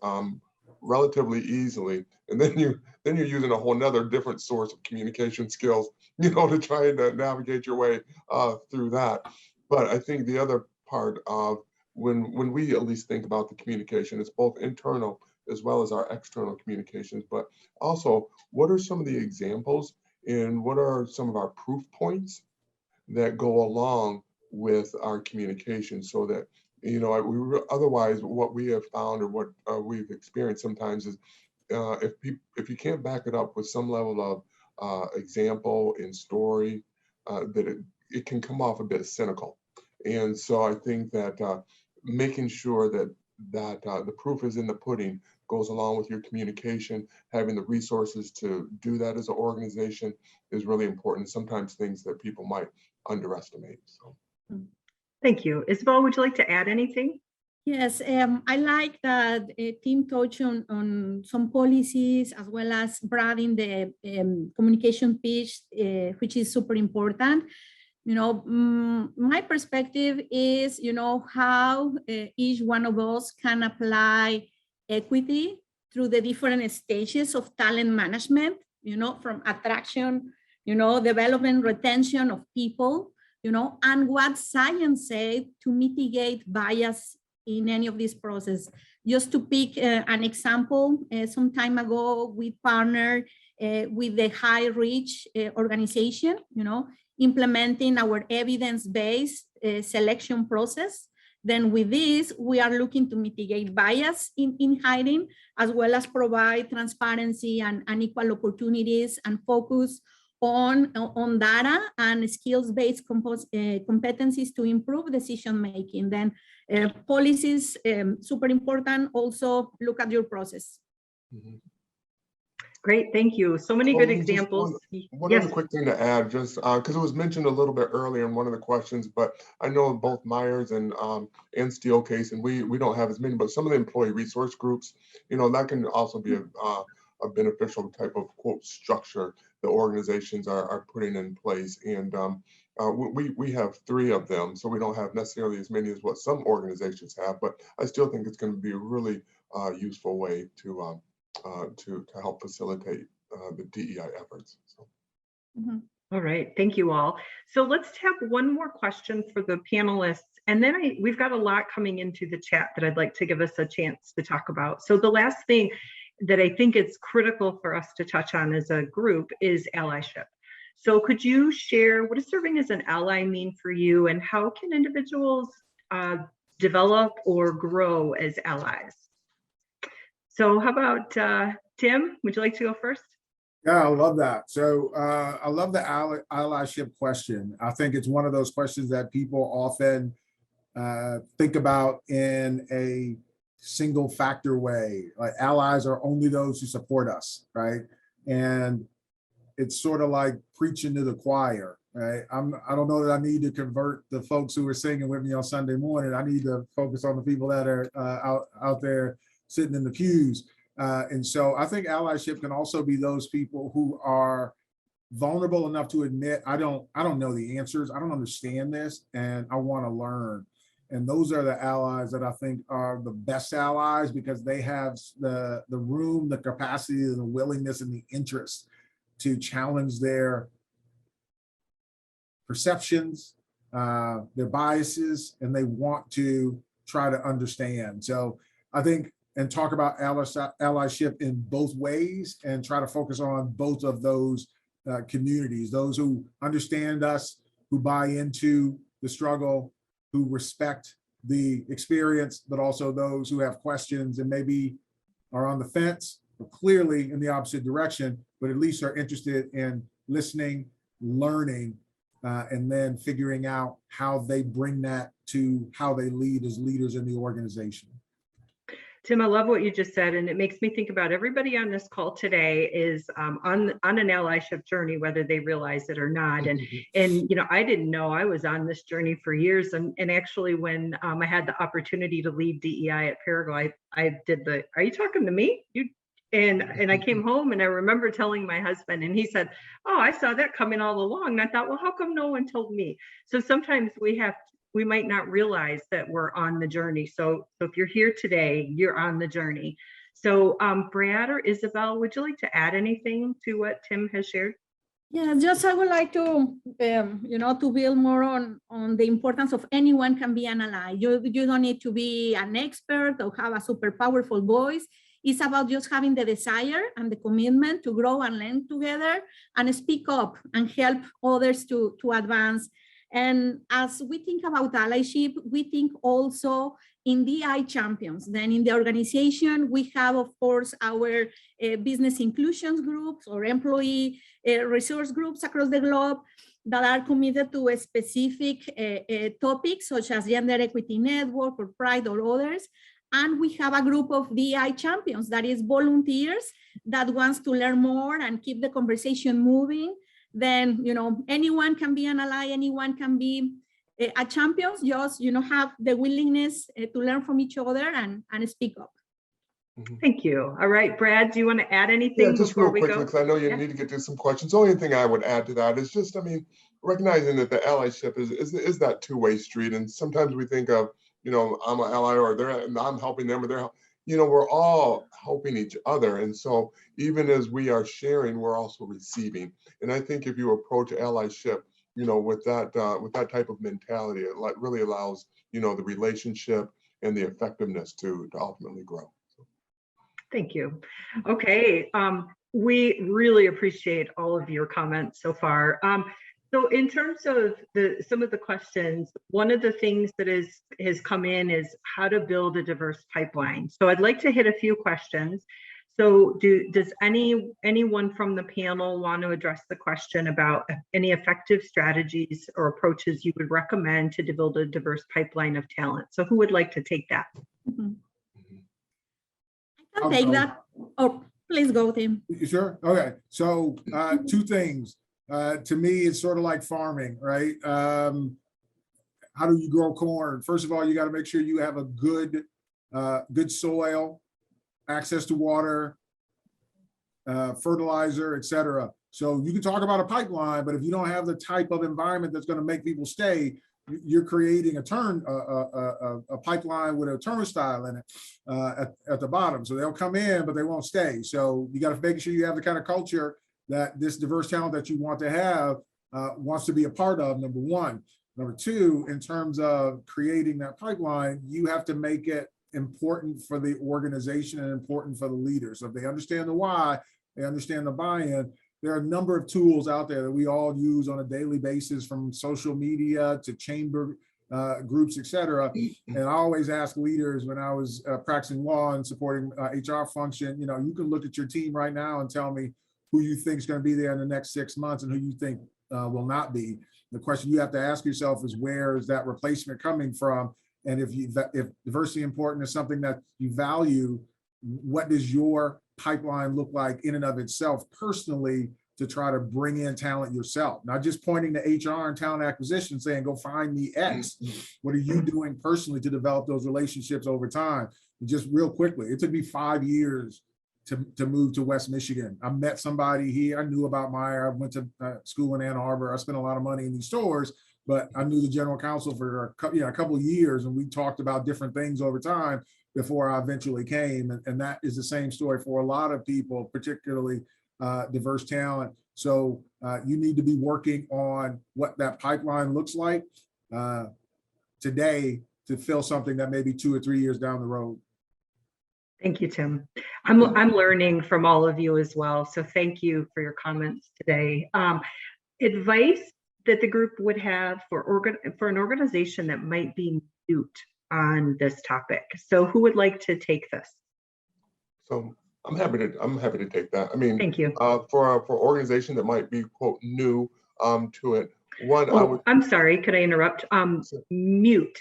relatively easily. And then you're using a whole nother different source of communication skills, to try and navigate your way through that. But I think the other part of when we at least think about the communication, it's both internal as well as our external communications, but also what are some of the examples and what are some of our proof points that go along with our communication, so that, you know, otherwise what we have found or what we've experienced sometimes is if you can't back it up with some level of example and story, that it can come off a bit cynical. And so I think that making sure that the proof is in the pudding goes along with your communication, having the resources to do that as an organization is really important. Sometimes things that people might underestimate. So. Thank you. Isabel, would you like to add anything? Yes, I like that Tim touched on some policies as well as broadening the communication pitch, which is super important. You know, my perspective is, you know, how each one of us can apply equity through the different stages of talent management, you know, from attraction, you know, development, retention of people, you know, and what science said to mitigate bias in any of this process. Just to pick an example, some time ago, we partnered with the High Reach organization, you know, implementing our evidence-based selection process. Then with this, we are looking to mitigate bias in hiring, as well as provide transparency and equal opportunities and focus on data and skills-based competencies to improve decision-making. Then policies, super important, also look at your process. Mm-hmm. Great, thank you. So many good examples. One Yes. other quick thing to add, just because it was mentioned a little bit earlier in one of the questions, but I know both Myers and Steelcase, and we don't have as many, but some of the employee resource groups, you know, that can also be a beneficial type of quote structure the organizations are putting in place. And we have 3 of them, so we don't have necessarily as many as what some organizations have, but I still think it's going to be a really useful way to help facilitate the DEI efforts. So. Mm-hmm. All right, thank you all. So let's have one more question for the panelists, and then we've got a lot coming into the chat that I'd like to give us a chance to talk about. So the last thing that I think it's critical for us to touch on as a group is allyship. So could you share what does serving as an ally mean for you, and how can individuals develop or grow as allies? So how about Tim, would you like to go first? Yeah, I love that. So I love the allyship question. I think it's one of those questions that people often think about in a single factor way. Like allies are only those who support us, right? And it's sort of like preaching to the choir, right? I don't know that I need to convert the folks who are singing with me on Sunday morning. I need to focus on the people that are out there sitting in the pews. And so I think allyship can also be those people who are vulnerable enough to admit, I don't know the answers. I don't understand this, and I want to learn. And those are the allies that I think are the best allies, because they have the room, the capacity, and the willingness and the interest to challenge their perceptions, their biases, and they want to try to understand. So I think, and talk about allyship in both ways and try to focus on both of those communities, those who understand us, who buy into the struggle, who respect the experience, but also those who have questions and maybe are on the fence, or clearly in the opposite direction, but at least are interested in listening, learning, and then figuring out how they bring that to how they lead as leaders in the organization. Tim, I love what you just said, and it makes me think about everybody on this call today is on an allyship journey, whether they realize it or not. And you know, I didn't know I was on this journey for years. And actually, when I had the opportunity to lead DEI at Parago, I did the, "Are you talking to me?" And I came home and I remember telling my husband, and he said, "Oh, I saw that coming all along." And I thought, well, how come no one told me? So sometimes we might not realize that we're on the journey. So if you're here today, you're on the journey. So Brad or Isabel, would you like to add anything to what Tim has shared? Yeah, just I would like to, to build more on the importance of anyone can be an ally. You don't need to be an expert or have a super powerful voice. It's about just having the desire and the commitment to grow and learn together and speak up and help others to advance. And as we think about allyship, we think also in DI champions. Then in the organization, we have, of course, our business inclusions groups or employee resource groups across the globe that are committed to a specific topics such as gender equity network or pride or others. And we have a group of DI champions that is volunteers that wants to learn more and keep the conversation moving. Then, anyone can be an ally, anyone can be a champion, just, have the willingness to learn from each other and speak up. Thank you. All right, Brad, do you want to add anything Yeah, just before real we quickly, go? because I know you Yeah. need to get to some questions. The only thing I would add to that is just, recognizing that the allyship is that two-way street. And sometimes we think of, I'm an ally or and I'm helping them or they're, we're all helping each other. And so even as we are sharing, we're also receiving. And I think if you approach allyship, with that type of mentality, it really allows, the relationship and the effectiveness to ultimately grow. Thank you. Okay, we really appreciate all of your comments so far. So in terms of some of the questions, one of the things that has come in is how to build a diverse pipeline. So I'd like to hit a few questions. So does anyone from the panel want to address the question about any effective strategies or approaches you would recommend to build a diverse pipeline of talent? So who would like to take that? Mm-hmm. I'll take that. Oh, please go, Tim. You sure? Okay. So two things. To me, it's sort of like farming, right? How do you grow corn? First of all, you got to make sure you have a good soil, access to water, fertilizer, etc. So you can talk about a pipeline, but if you don't have the type of environment that's going to make people stay, you're creating a pipeline with a turnstile in it at the bottom. So they'll come in, but they won't stay. So you got to make sure you have the kind of culture that this diverse talent that you want to have wants to be a part of, number one. Number two, in terms of creating that pipeline, you have to make it important for the organization and important for the leaders. So if they understand the why, they understand the buy-in. There are a number of tools out there that we all use on a daily basis, from social media to chamber groups, et cetera. And I always ask leaders when I was practicing law and supporting HR function, you can look at your team right now and tell me who you think is going to be there in the next 6 months and who you think will not be. The question you have to ask yourself is, where is that replacement coming from? And if diversity important is something that you value, what does your pipeline look like in and of itself personally to try to bring in talent yourself? Not just pointing to HR and talent acquisition saying, go find me X. What are you doing personally to develop those relationships over time? And just real quickly, it took me 5 years to move to West Michigan. I met somebody here. I knew about Meyer. I went to school in Ann Arbor. I spent a lot of money in these stores, but I knew the general counsel for a couple of years, and we talked about different things over time before I eventually came. And that is the same story for a lot of people, particularly diverse talent. So you need to be working on what that pipeline looks like today to fill something that may be 2 or 3 years down the road. Thank you, Tim. I'm learning from all of you as well. So thank you for your comments today. Advice that the group would have for an organization that might be mute on this topic. So who would like to take this? So I'm happy to take that. I mean, thank you. For an organization that might be, quote, new to it. I'm sorry, could I interrupt? Mute.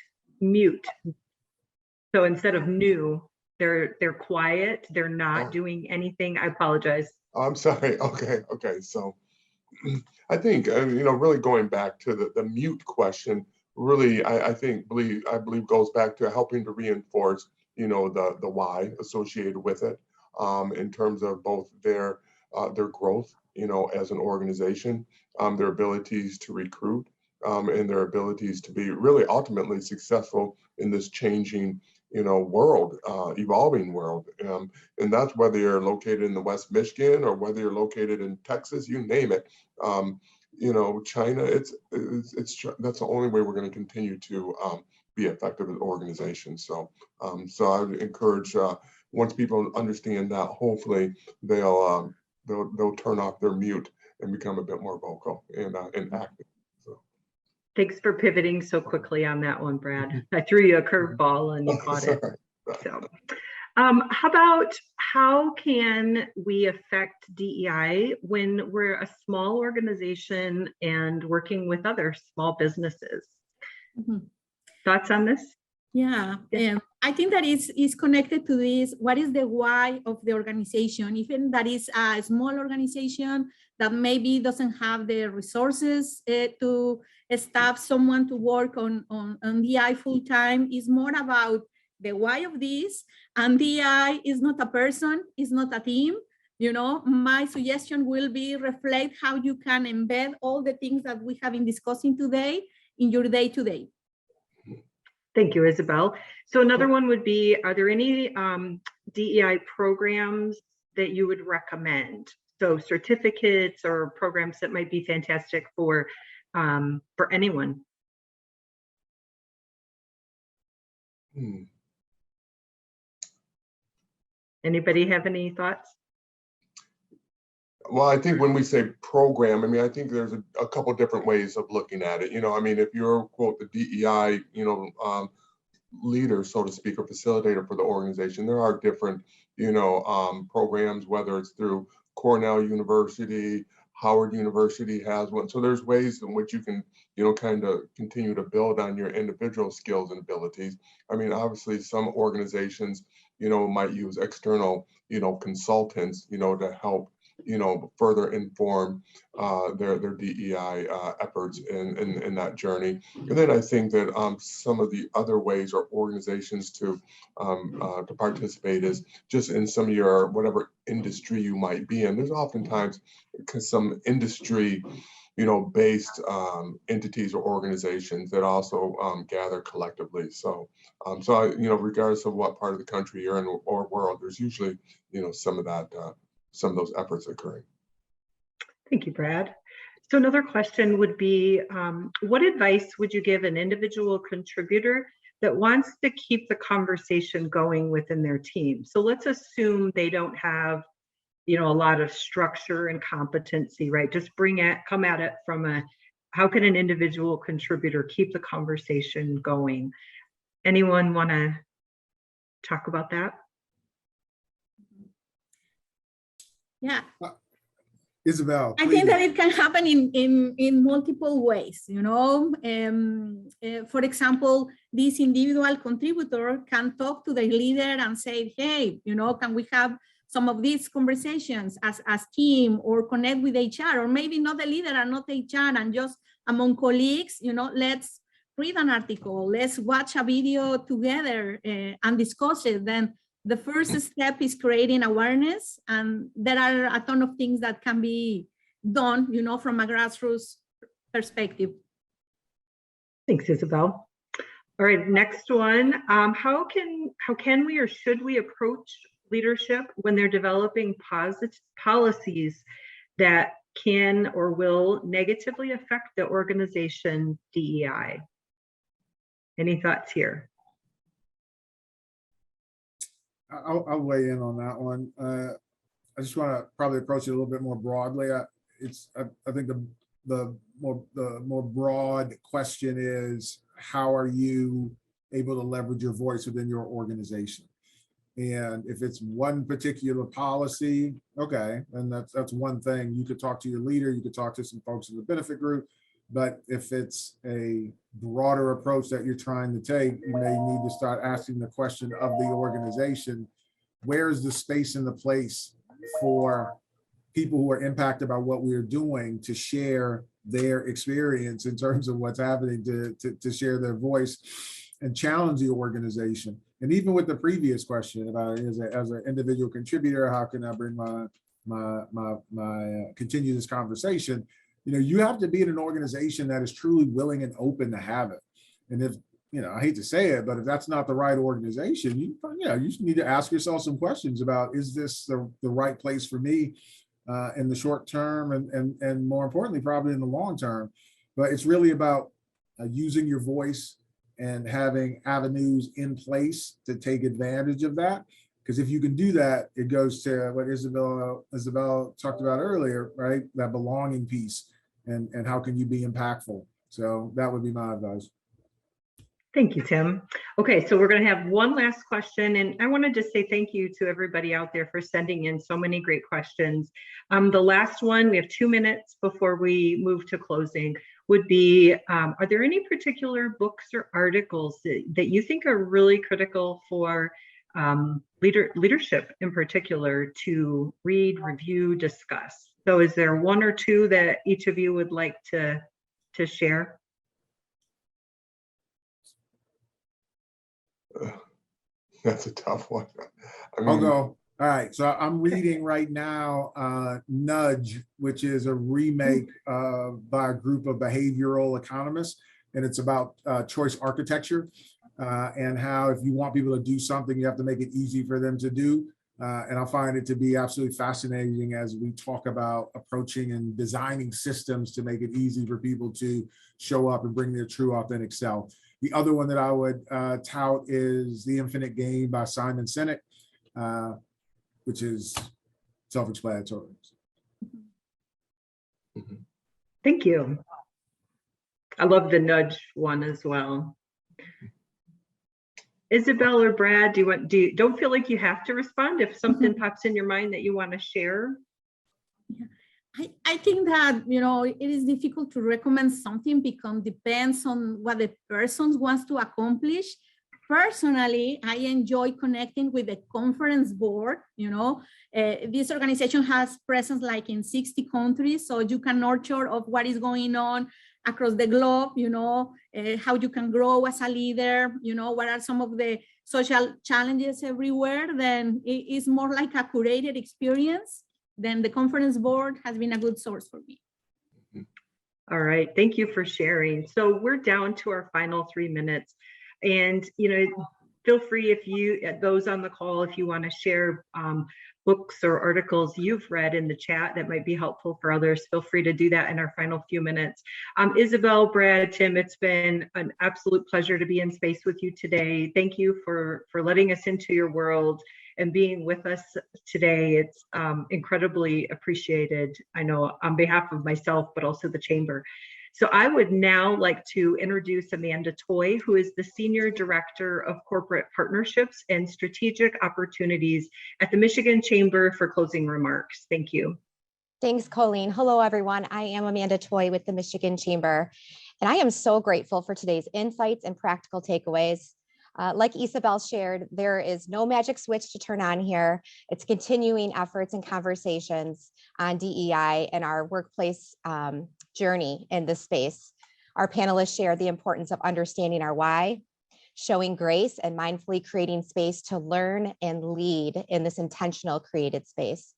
So instead of new, they're quiet. They're not doing anything. I apologize. I'm sorry. Okay. So I think, really going back to the mute question, really, I believe goes back to helping to reinforce, the why associated with it, in terms of both their growth, as an organization, their abilities to recruit, and their abilities to be really ultimately successful in this changing world, evolving world. And that's whether you're located in the West Michigan or whether you're located in Texas, you name it. China, that's the only way we're going to continue to be effective as organizations. So I would encourage, once people understand that, hopefully they'll turn off their mute and become a bit more vocal and active. So. Thanks for pivoting so quickly on that one, Brad. I threw you a curveball and you caught it. So, how can we affect DEI when we're a small organization and working with other small businesses? Mhm. Thoughts on this? Yeah, I think that is connected to this. What is the why of the organization? Even that is a small organization that maybe doesn't have the resources to staff someone to work on DI full time, is more about the why of this. And DI is not a person, it's not a team. My suggestion will be reflect how you can embed all the things that we have been discussing today in your day-to-day. Thank you, Isabel. So another one would be, are there any DEI programs that you would recommend? So certificates or programs that might be fantastic for anyone. Anybody have any thoughts? Well, I think when we say program, I think there's a couple different ways of looking at it. If you're, quote, the DEI, leader, so to speak, or facilitator for the organization, there are different, programs, whether it's through Cornell University, Howard University has one. So there's ways in which you can, kind of continue to build on your individual skills and abilities. Obviously some organizations, might use external, consultants, to help, further inform their DEI efforts in that journey. And then I think that some of the other ways or organizations to participate is just in some of your whatever industry you might be in. There's oftentimes some industry based entities or organizations that also gather collectively. So regardless of what part of the country you're in or world, there's usually some of those efforts occurring. Thank you, Brad. So another question would be, what advice would you give an individual contributor that wants to keep the conversation going within their team? So let's assume they don't have, a lot of structure and competency, right? Just come at it from how can an individual contributor keep the conversation going? Anyone want to talk about that? Yeah. Isabel, I think that it can happen in multiple ways, For example, this individual contributor can talk to the leader and say, hey, can we have some of these conversations as team, or connect with HR, or maybe not the leader and not HR, and just among colleagues, let's read an article, let's watch a video together and discuss it. Then the first step is creating awareness, and there are a ton of things that can be done, from a grassroots perspective. Thanks, Isabel. All right, next one. How can we or should we approach leadership when they're developing policies that can or will negatively affect the organization DEI? Any thoughts here? I'll weigh in on that one. I just want to probably approach it a little bit more broadly. I think the more broad question is, how are you able to leverage your voice within your organization? And if it's one particular policy, okay, and that's one thing. You could talk to your leader, you could talk to some folks in the benefit group, but if it's a broader approach that you're trying to take, you may need to start asking the question of the organization: where's the space and the place for people who are impacted by what we're doing to share their experience in terms of what's happening, to share their voice and challenge the organization? And even with the previous question about, as an individual contributor, how can I bring my continue this conversation? You have to be in an organization that is truly willing and open to have it. And if I hate to say it, but if that's not the right organization, you need to ask yourself some questions about, is this the right place for me in the short term and more importantly, probably in the long term. But it's really about using your voice and having avenues in place to take advantage of that. Because if you can do that, it goes to what Isabel talked about earlier, right? That belonging piece and how can you be impactful? So that would be my advice. Thank you, Tim. Okay, so we're going to have one last question, and I want to just say thank you to everybody out there for sending in so many great questions. The last one, we have 2 minutes before we move to closing, would be, are there any particular books or articles that you think are really critical for leadership in particular to read, review, discuss? So is there one or two that each of you would like to share? That's a tough one. I'll go. All right. So I'm reading right now Nudge, which is a remake by a group of behavioral economists. And it's about choice architecture and how if you want people to do something, you have to make it easy for them to do. And I find it to be absolutely fascinating as we talk about approaching and designing systems to make it easy for people to show up and bring their true authentic self. The other one that I would tout is The Infinite Game by Simon Sinek, which is self-explanatory. Thank you. I love the Nudge one as well. Isabel or Brad, don't feel like you have to respond if something pops in your mind that you want to share? Yeah. I think that, it is difficult to recommend something because it depends on what the person wants to accomplish. Personally, I enjoy connecting with the conference board. This organization has presence like in 60 countries, so you can nurture of what is going on across the globe, how you can grow as a leader, what are some of the social challenges everywhere. Then it is more like a curated experience. Then the conference board has been a good source for me. All right, thank you for sharing. So we're down to our final 3 minutes. And, feel free those on the call, if you want to share books or articles you've read in the chat that might be helpful for others, feel free to do that in our final few minutes. Isabel, Brad, Tim, it's been an absolute pleasure to be in space with you today. Thank you for letting us into your world and being with us today. It's incredibly appreciated, I know, on behalf of myself, but also the Chamber. So I would now like to introduce Amanda Toy, who is the Senior Director of Corporate Partnerships and Strategic Opportunities at the Michigan Chamber, for closing remarks. Thank you. Thanks, Colleen. Hello, everyone. I am Amanda Toy with the Michigan Chamber, and I am so grateful for today's insights and practical takeaways. Like Isabel shared, there is no magic switch to turn on here. It's continuing efforts and conversations on DEI and our workplace journey in this space. Our panelists share the importance of understanding our why, showing grace, and mindfully creating space to learn and lead in this intentional created space.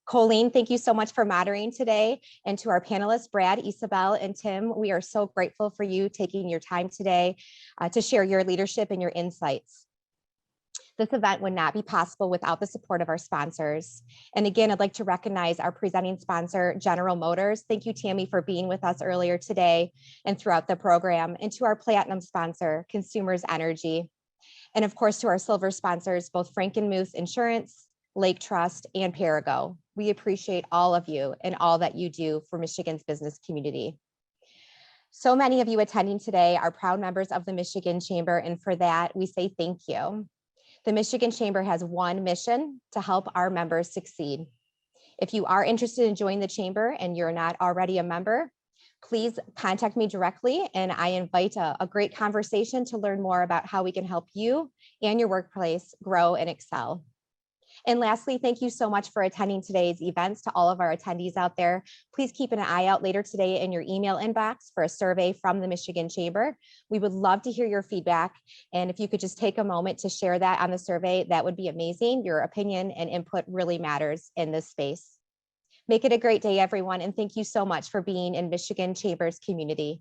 Colleen, thank you so much for moderating today. And to our panelists, Brad, Isabel, and Tim, we are so grateful for you taking your time today to share your leadership and your insights. This event would not be possible without the support of our sponsors. And again, I'd like to recognize our presenting sponsor, General Motors. Thank you, Tammy, for being with us earlier today and throughout the program. And to our platinum sponsor, Consumers Energy. And of course, to our silver sponsors, both Frankenmuth Insurance, Lake Trust, and Perigo. We appreciate all of you and all that you do for Michigan's business community. So many of you attending today are proud members of the Michigan Chamber, and for that, we say thank you. The Michigan Chamber has one mission: to help our members succeed. If you are interested in joining the Chamber and you're not already a member, please contact me directly, and I invite a great conversation to learn more about how we can help you and your workplace grow and excel. And lastly, thank you so much for attending today's events. To all of our attendees out there, please keep an eye out later today in your email inbox for a survey from the Michigan Chamber. We would love to hear your feedback. And if you could just take a moment to share that on the survey, that would be amazing. Your opinion and input really matters in this space. Make it a great day, everyone. And thank you so much for being in Michigan Chamber's community.